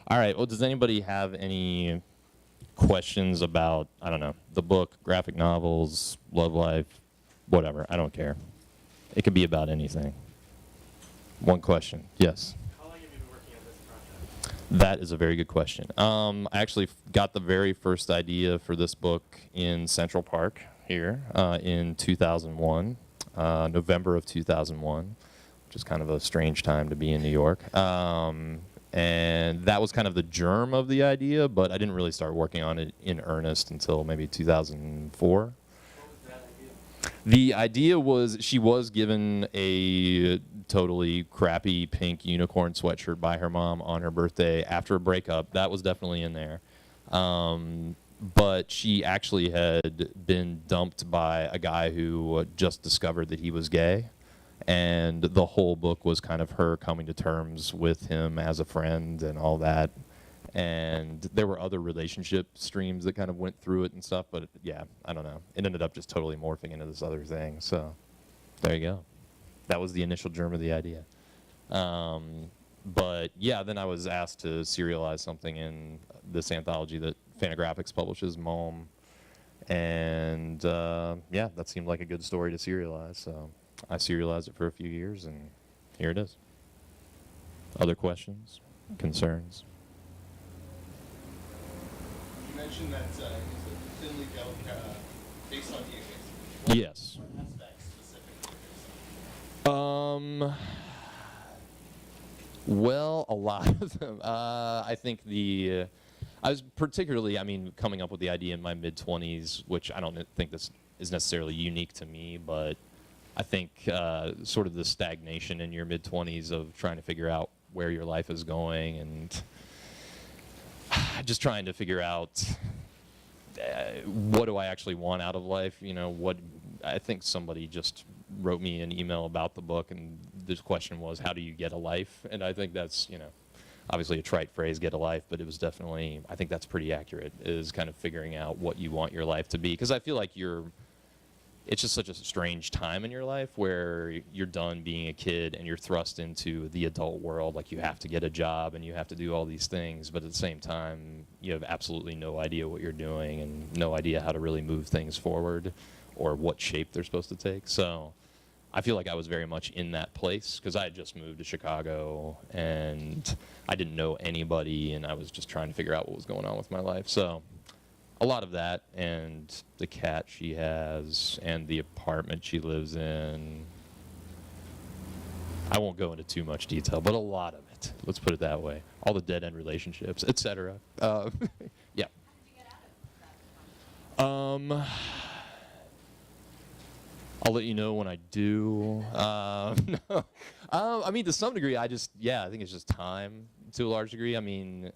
All right. Well, does anybody have any questions about, I don't know, the book, graphic novels, love life, whatever? I don't care. It could be about anything. One question. Yes. How long have you been working on this project? That is a very good question. I actually got the very first idea for this book in Central Park here in 2001, November of 2001, which is kind of a strange time to be in New York. And that was kind of the germ of the idea, but I didn't really start working on it in earnest until maybe 2004. What was that idea? The idea was she was given a totally crappy pink unicorn sweatshirt by her mom on her birthday after a breakup. That was definitely in there. But she actually had been dumped by a guy who just discovered that he was gay. And the whole book was kind of her coming to terms with him as a friend and all that. And there were other relationship streams that kind of went through it and stuff, but yeah, I don't know. It ended up just totally morphing into this other thing, so there you go. That was the initial germ of the idea. But yeah, then I was asked to serialize something in this anthology that Fantagraphics publishes, Mom. And yeah, that seemed like a good story to serialize, so I serialized it for a few years, and here it is. Other questions, concerns? You mentioned that it's a thinly veiled based on DNA. Yes. What aspects specifically based on? Well, a lot of them. I think I was particularly, I mean, coming up with the idea in my mid-20s, which I don't think this is necessarily unique to me, but I think sort of the stagnation in your mid-20s of trying to figure out where your life is going and just trying to figure out what do I actually want out of life. You know, what I think somebody just wrote me an email about the book, and this question was, how do you get a life? And I think that's, you know, obviously a trite phrase, get a life, but it was definitely, I think that's pretty accurate, is kind of figuring out what you want your life to be. Because I feel like it's just such a strange time in your life where you're done being a kid and you're thrust into the adult world. Like, you have to get a job and you have to do all these things, but at the same time, you have absolutely no idea what you're doing and no idea how to really move things forward or what shape they're supposed to take. So I feel like I was very much in that place because I had just moved to Chicago and I didn't know anybody and I was just trying to figure out what was going on with my life. So a lot of that, and the cat she has, and the apartment she lives in. I won't go into too much detail, but a lot of it. Let's put it that way. All the dead-end relationships, etc. Yeah. How did you get out of that? I'll let you know when I do. No. I mean, to some degree, I think it's just time to a large degree. I mean,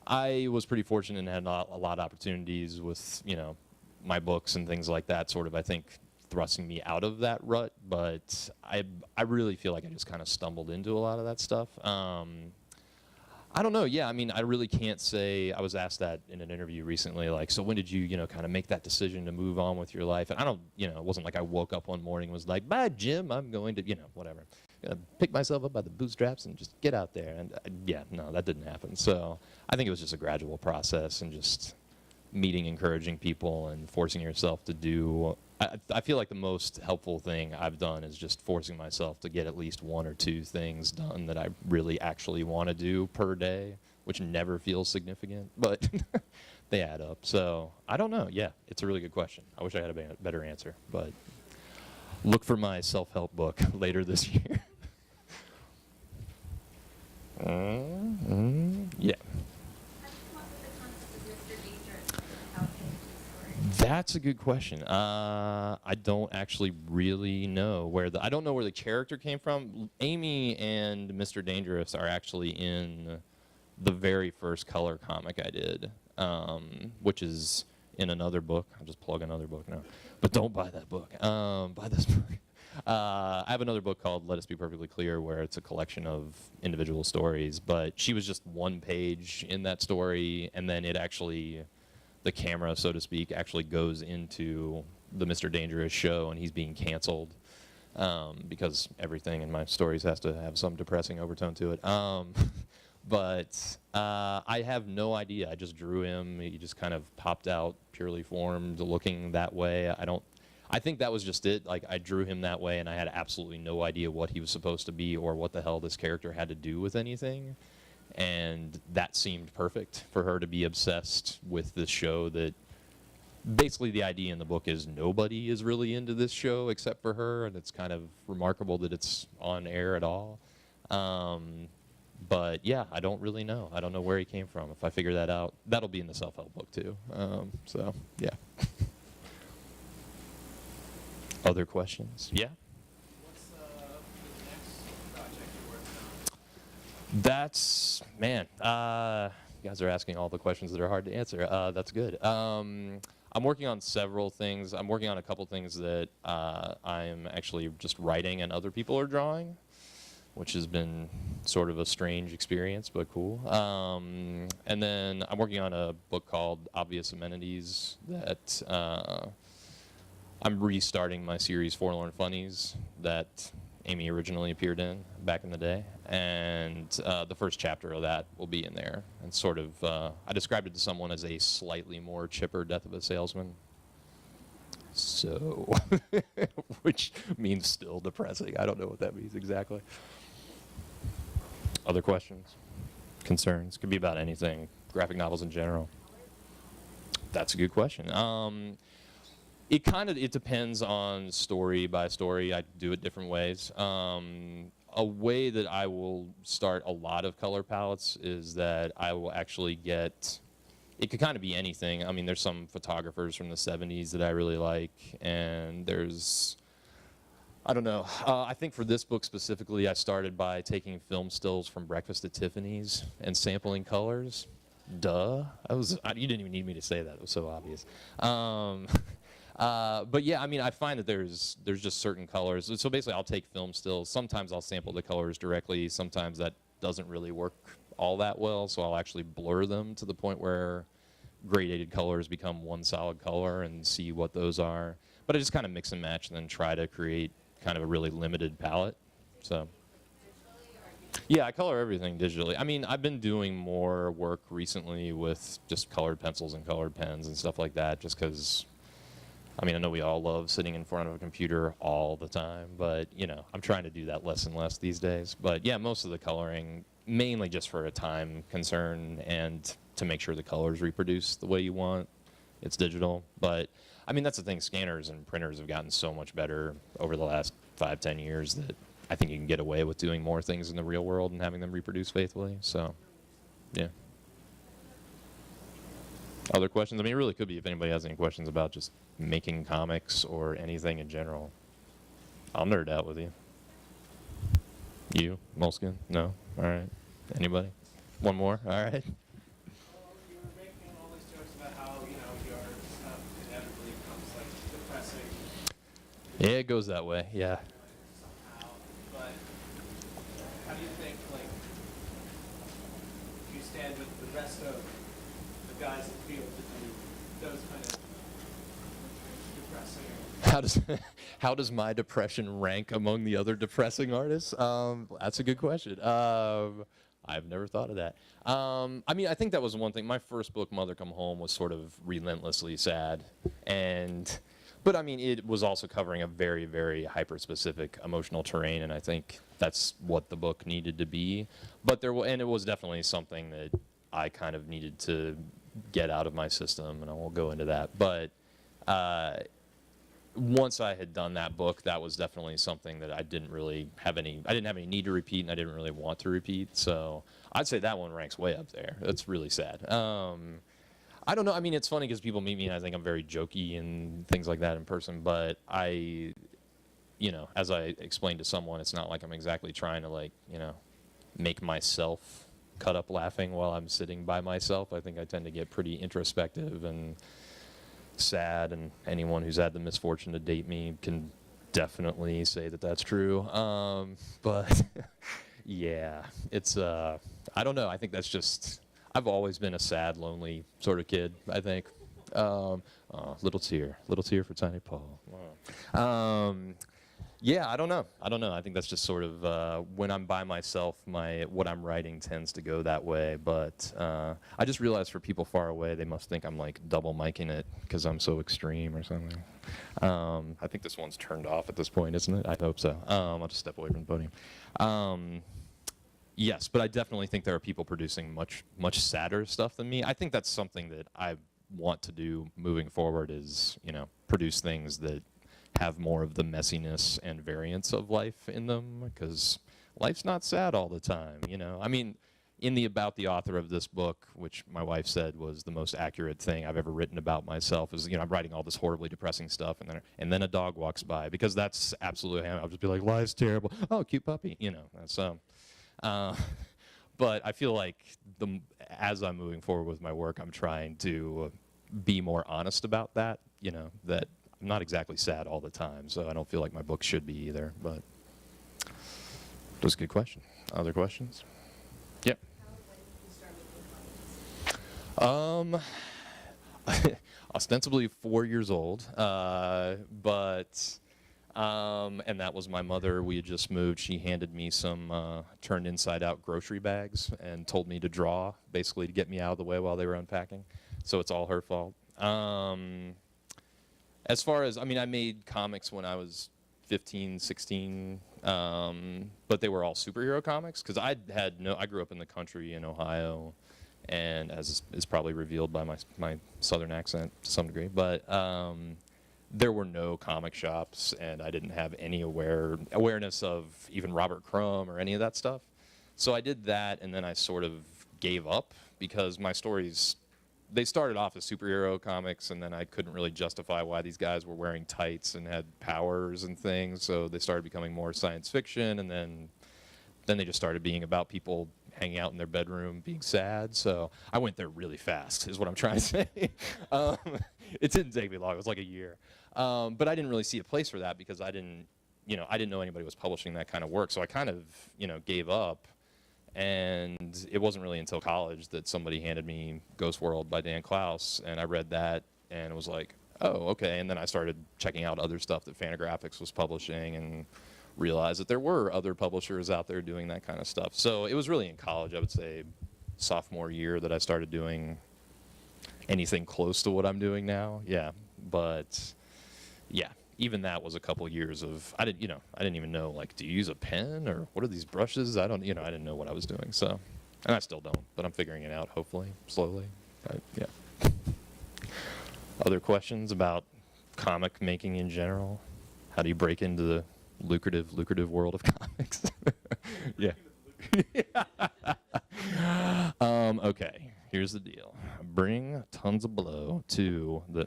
I was pretty fortunate and had a lot of opportunities with, you know, my books and things like that, sort of, I think, thrusting me out of that rut. But I really feel like I just kind of stumbled into a lot of that stuff. I don't know. Yeah, I mean, I really can't say. I was asked that in an interview recently, like, so when did you, you know, kind of make that decision to move on with your life? And I don't, you know, it wasn't like I woke up one morning and was like, bye, Jim, I'm going to, you know, whatever. Pick myself up by the bootstraps and just get out there. And yeah, no, that didn't happen. So I think it was just a gradual process and just meeting encouraging people and forcing yourself to do. I feel like the most helpful thing I've done is just forcing myself to get at least one or two things done that I really actually want to do per day, which never feels significant, but they add up. So I don't know. Yeah, it's a really good question. I wish I had a better answer, but look for my self-help book later this year. Yeah. How did you come up with the concept of Mr. Dangerous and how it came to the story? That's a good question. I don't actually really know I don't know where the character came from. Amy and Mr. Dangerous are actually in the very first color comic I did, which is in another book. I'll just plug another book now. But don't buy that book. Buy this book. I have another book called Let Us Be Perfectly Clear, where it's a collection of individual stories. But she was just one page in that story, and then it actually, the camera, so to speak, actually goes into the Mr. Dangerous show, and he's being canceled because everything in my stories has to have some depressing overtone to it. But I have no idea. I just drew him. He just kind of popped out, purely formed, looking that way. I think that was just it. Like, I drew him that way, and I had absolutely no idea what he was supposed to be or what the hell this character had to do with anything. And that seemed perfect for her to be obsessed with this show that basically the idea in the book is nobody is really into this show except for her, and it's kind of remarkable that it's on air at all. But yeah, I don't really know. I don't know where he came from. If I figure that out, that'll be in the self-help book too. So yeah. Other questions? Yeah? What's the next project you're working on? That's, man, you guys are asking all the questions that are hard to answer. That's good. I'm working on several things. I'm working on a couple things that I'm actually just writing and other people are drawing, which has been sort of a strange experience, but cool. And then I'm working on a book called Obvious Amenities that I'm restarting my series Forlorn Funnies that Amy originally appeared in back in the day. And the first chapter of that will be in there. And sort of, I described it to someone as a slightly more chipper Death of a Salesman. So, which means still depressing. I don't know what that means exactly. Other questions? Concerns? Could be about anything. Graphic novels in general. That's a good question. It depends on story by story. I do it different ways. A way that I will start a lot of color palettes is that I will actually get, it could kind of be anything. I mean, there's some photographers from the 70s that I really like, and there's, I don't know. I think for this book specifically, I started by taking film stills from Breakfast at Tiffany's and sampling colors. Duh. You didn't even need me to say that. It was so obvious. But yeah, I mean, I find that there's just certain colors. So basically, I'll take film stills. Sometimes I'll sample the colors directly. Sometimes that doesn't really work all that well. So I'll actually blur them to the point where gradated colors become one solid color and see what those are. But I just kind of mix and match and then try to create kind of a really limited palette. So. Yeah, I color everything digitally. I mean, I've been doing more work recently with just colored pencils and colored pens and stuff like that, just because, I mean, I know we all love sitting in front of a computer all the time, but, you know, I'm trying to do that less and less these days. But yeah, most of the coloring, mainly just for a time concern and to make sure the colors reproduce the way you want. It's digital. But, I mean, that's the thing. Scanners and printers have gotten so much better over the last 5-10 years that I think you can get away with doing more things in the real world and having them reproduce faithfully. So, yeah. Other questions? I mean, it really could be if anybody has any questions about just making comics or anything in general. I'll nerd out with you. You, Moleskine? No? All right. Anybody? One more? All right. Well, you were making all these jokes about how, you know, your stuff inevitably becomes, like, depressing. Yeah, it goes that way. Yeah. Somehow. But how do you think, like, you stand with the rest of the guys in the field to do those kind of depressing? How does my depression rank among the other depressing artists? That's a good question. I've never thought of that. I mean, I think that was one thing. My first book, Mother Come Home, was sort of relentlessly sad, but I mean, it was also covering a very, very hyper-specific emotional terrain, and I think that's what the book needed to be. But and it was definitely something that I kind of needed to get out of my system, and I won't go into that. But once I had done that book, that was definitely something that I didn't have any need to repeat, and I didn't really want to repeat. So I'd say that one ranks way up there. That's really sad. I don't know. I mean, it's funny because people meet me and I think I'm very jokey and things like that in person, but you know, as I explained to someone, it's not like I'm exactly trying to, like, you know, make myself cut up laughing while I'm sitting by myself. I think I tend to get pretty introspective and sad, and anyone who's had the misfortune to date me can definitely say that that's true. But yeah, it's I don't know. I think that's just, I've always been a sad, lonely sort of kid, I think. Little tear for Tiny Paul. Yeah, I don't know. I don't know. I think that's just sort of when I'm by myself, what I'm writing tends to go that way. But I just realized for people far away, they must think I'm like double micing it because I'm so extreme or something. I think this one's turned off at this point, isn't it? I hope so. I'll just step away from the podium. Yes, but I definitely think there are people producing much sadder stuff than me. I think that's something that I want to do moving forward is, produce things that have more of the messiness and variance of life in them, because life's not sad all the time, I mean, in the about the author of this book, which my wife said was the most accurate thing I've ever written about myself, is I'm writing all this horribly depressing stuff, and then a dog walks by, because that's absolutely, I'll just be like, life's terrible. Oh, cute puppy, so. But I feel like as I'm moving forward with my work, I'm trying to be more honest about that, that I'm not exactly sad all the time, so I don't feel like my book should be either, but that was a good question. Other questions? Yep. Ostensibly 4 years old, but and that was my mother. We had just moved. She handed me some turned inside out grocery bags and told me to draw, basically to get me out of the way while they were unpacking. So it's all her fault. As far as, I made comics when I was 15, 16, but they were all superhero comics, because I grew up in the country in Ohio, and as is probably revealed by my southern accent to some degree, but there were no comic shops, and I didn't have any awareness of even Robert Crumb or any of that stuff. So I did that, and then I sort of gave up, because my stories, they started off as superhero comics, and then I couldn't really justify why these guys were wearing tights and had powers and things, so they started becoming more science fiction, and then they just started being about people hanging out in their bedroom being sad. So I went there really fast, is what I'm trying to say. It didn't take me long. It was like a year. But I didn't really see a place for that, because I didn't know anybody was publishing that kind of work. So I kind of, gave up. And it wasn't really until college that somebody handed me Ghost World by Dan Klaus, and I read that, and it was like, oh, okay. And then I started checking out other stuff that Fantagraphics was publishing, and realized that there were other publishers out there doing that kind of stuff. So it was really in college, I would say, sophomore year, that I started doing anything close to what I'm doing now. Yeah, but yeah. Even that was a couple years of, I didn't even know, like, do you use a pen, or what are these brushes? I didn't know what I was doing, so, and I still don't, but I'm figuring it out, hopefully, slowly, yeah. Other questions about comic making in general? How do you break into the lucrative world of comics? Yeah. Okay, here's the deal. Bring tons of blow to the,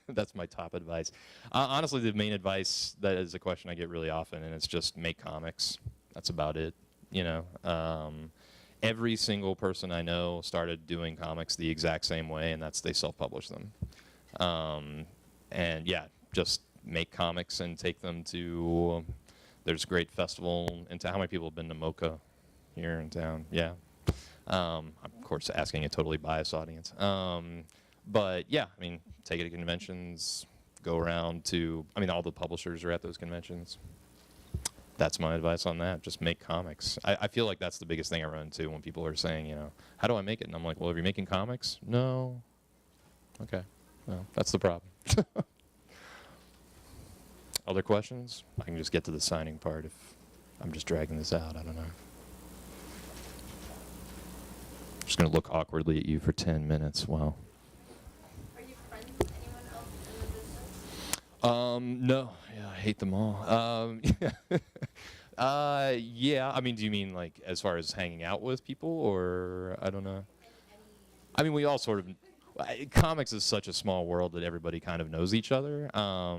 that's my top advice. Honestly, the main advice, that is a question I get really often, and it's just make comics. That's about it, Every single person I know started doing comics the exact same way, and that's they self-publish them. And yeah, just make comics and take them to, there's a great festival in town. How many people have been to MoCA here in town? Yeah. I'm, of course, asking a totally biased audience. But yeah, take it to conventions, go around to, all the publishers are at those conventions. That's my advice on that. Just make comics. I feel like that's the biggest thing I run into when people are saying, how do I make it? And I'm like, well, are you making comics? No. Okay. Well, that's the problem. Other questions? I can just get to the signing part if I'm just dragging this out. I don't know. I'm just going to look awkwardly at you for 10 minutes. Wow. Are you friends with anyone else in the business? No. Yeah, I hate them all. Yeah. Do you mean like as far as hanging out with people, or I don't know? We all sort of. Comics is such a small world that everybody kind of knows each other. I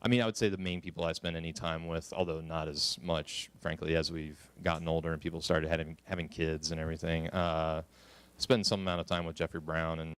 would say the main people I spend any time with, although not as much, frankly, as we've gotten older and people started having kids and everything, spend some amount of time with Jeffrey Brown and